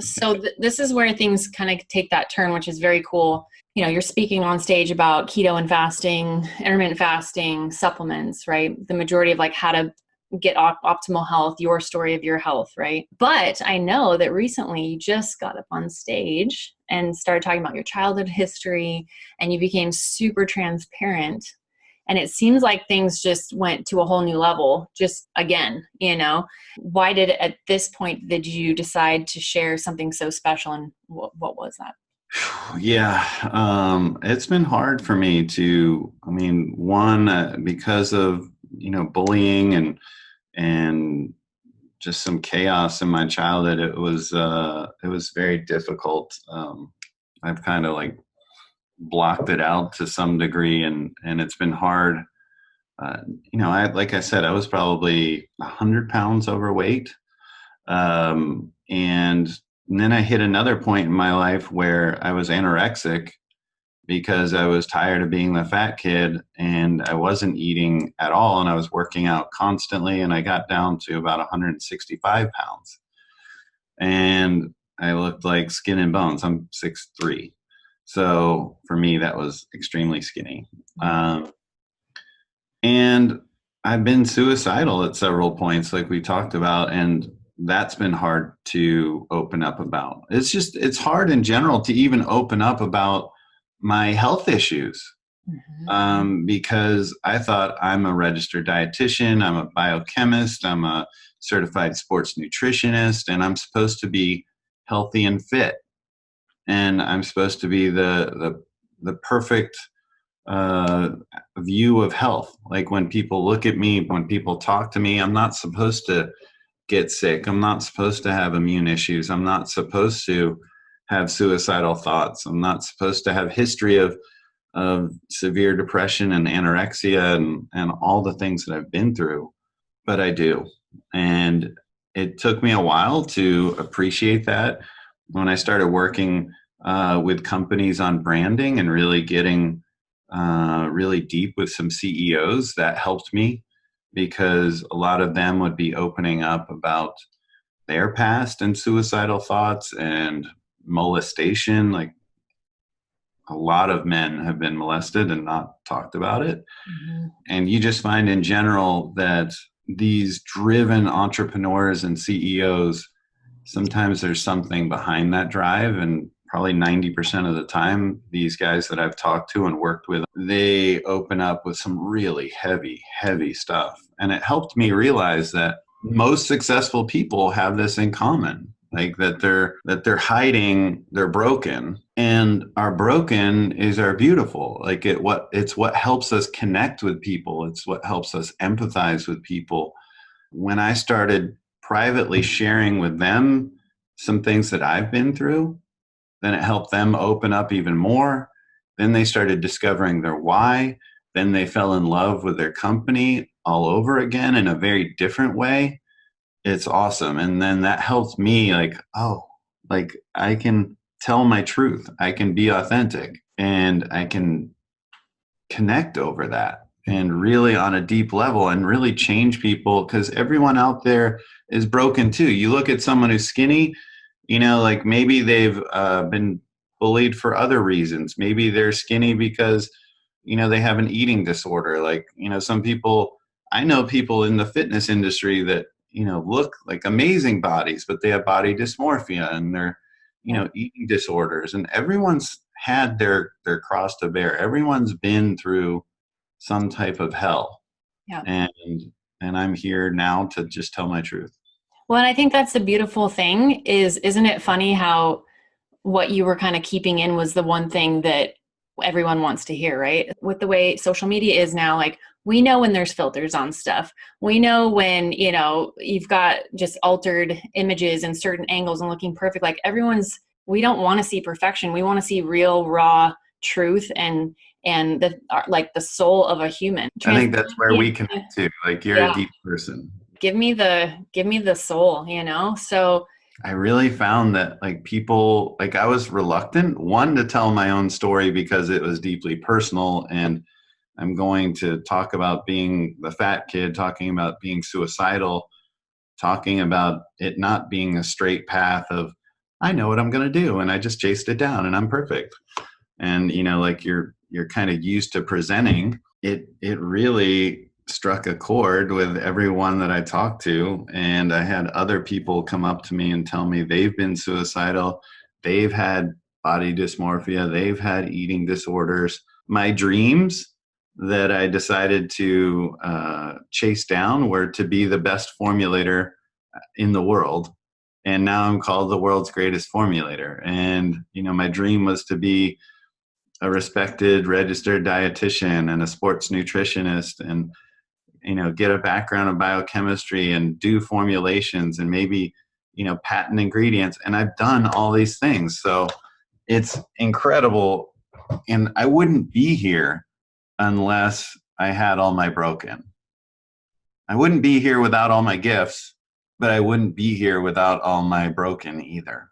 So this is where things kind of take that turn, which is very cool. You know, you're speaking on stage about keto and fasting, intermittent fasting, supplements, right? The majority of like how to get optimal health, your story of your health, right? But I know that recently you just got up on stage and started talking about your childhood history, and you became super transparent. And it seems like things just went to a whole new level, just again, you know. Why did, at this point, did you decide to share something so special, and what was that? Yeah, it's been hard for me to, I mean, one, because of, bullying and just some chaos in my childhood, it was very difficult. I've kind of like blocked it out to some degree, and it's been hard. Like I said, I was probably 100 pounds overweight. And then I hit another point in my life where I was anorexic because I was tired of being the fat kid, and I wasn't eating at all, and I was working out constantly, and I got down to about 165 pounds. And I looked like skin and bones. I'm 6'3". So for me, that was extremely skinny. And I've been suicidal at several points, like we talked about, and that's been hard to open up about. It's hard in general to even open up about my health issues, because I thought I'm a registered dietitian, I'm a biochemist, I'm a certified sports nutritionist, and I'm supposed to be healthy and fit. And I'm supposed to be the perfect view of health. Like when people look at me, when people talk to me, I'm not supposed to get sick. I'm not supposed to have immune issues. I'm not supposed to have suicidal thoughts. I'm not supposed to have history of severe depression and anorexia and all the things that I've been through, but I do. And it took me a while to appreciate that. When I started working with companies on branding and really getting really deep with some CEOs, that helped me, because a lot of them would be opening up about their past and suicidal thoughts and molestation. Like a lot of men have been molested and not talked about it. And you just find in general that these driven entrepreneurs and CEOs, sometimes there's something behind that drive. And probably 90% of the time, these guys that I've talked to and worked with, they open up with some really heavy stuff. And it helped me realize that most successful people have this in common, like that they're hiding, they're broken, and our broken is our beautiful. Like it's what helps us connect with people. It's what helps us empathize with people. When I started privately sharing with them some things that I've been through, then it helped them open up even more. Then they started discovering their why. Then they fell in love with their company all over again in a very different way. It's awesome. And then that helped me like I can tell my truth. I can be authentic, and I can connect over that, and really on a deep level, and really change people, because everyone out there is broken too. You look at someone who's skinny, like maybe they've been bullied for other reasons. Maybe they're skinny because, they have an eating disorder. Like, some people, I know people in the fitness industry that, look like amazing bodies, but they have body dysmorphia and they're, eating disorders. And everyone's had their cross to bear. Everyone's been through some type of hell. Yeah. And I'm here now to just tell my truth. Well, and I think that's the beautiful thing isn't it funny how what you were kind of keeping in was the one thing that everyone wants to hear, right? With the way social media is now, like we know when there's filters on stuff. We know when, you've got just altered images and certain angles and looking perfect. Like we don't want to see perfection. We want to see real, raw truth and the soul of a human. I think that's where we connect to. Like you're a deep person. Give me the soul, So I really found that like people, like I was reluctant, one, to tell my own story because it was deeply personal, and I'm going to talk about being the fat kid, talking about being suicidal, talking about it not being a straight path of I know what I'm going to do. And I just chased it down and I'm perfect. And, like you're kind of used to presenting, it really struck a chord with everyone that I talked to. And I had other people come up to me and tell me they've been suicidal. They've had body dysmorphia. They've had eating disorders. My dreams that I decided to chase down were to be the best formulator in the world. And now I'm called the world's greatest formulator. And, my dream was to be a respected registered dietitian and a sports nutritionist and, get a background in biochemistry and do formulations and maybe, patent ingredients. And I've done all these things. So it's incredible. And I wouldn't be here unless I had all my broken. I wouldn't be here without all my gifts, but I wouldn't be here without all my broken either.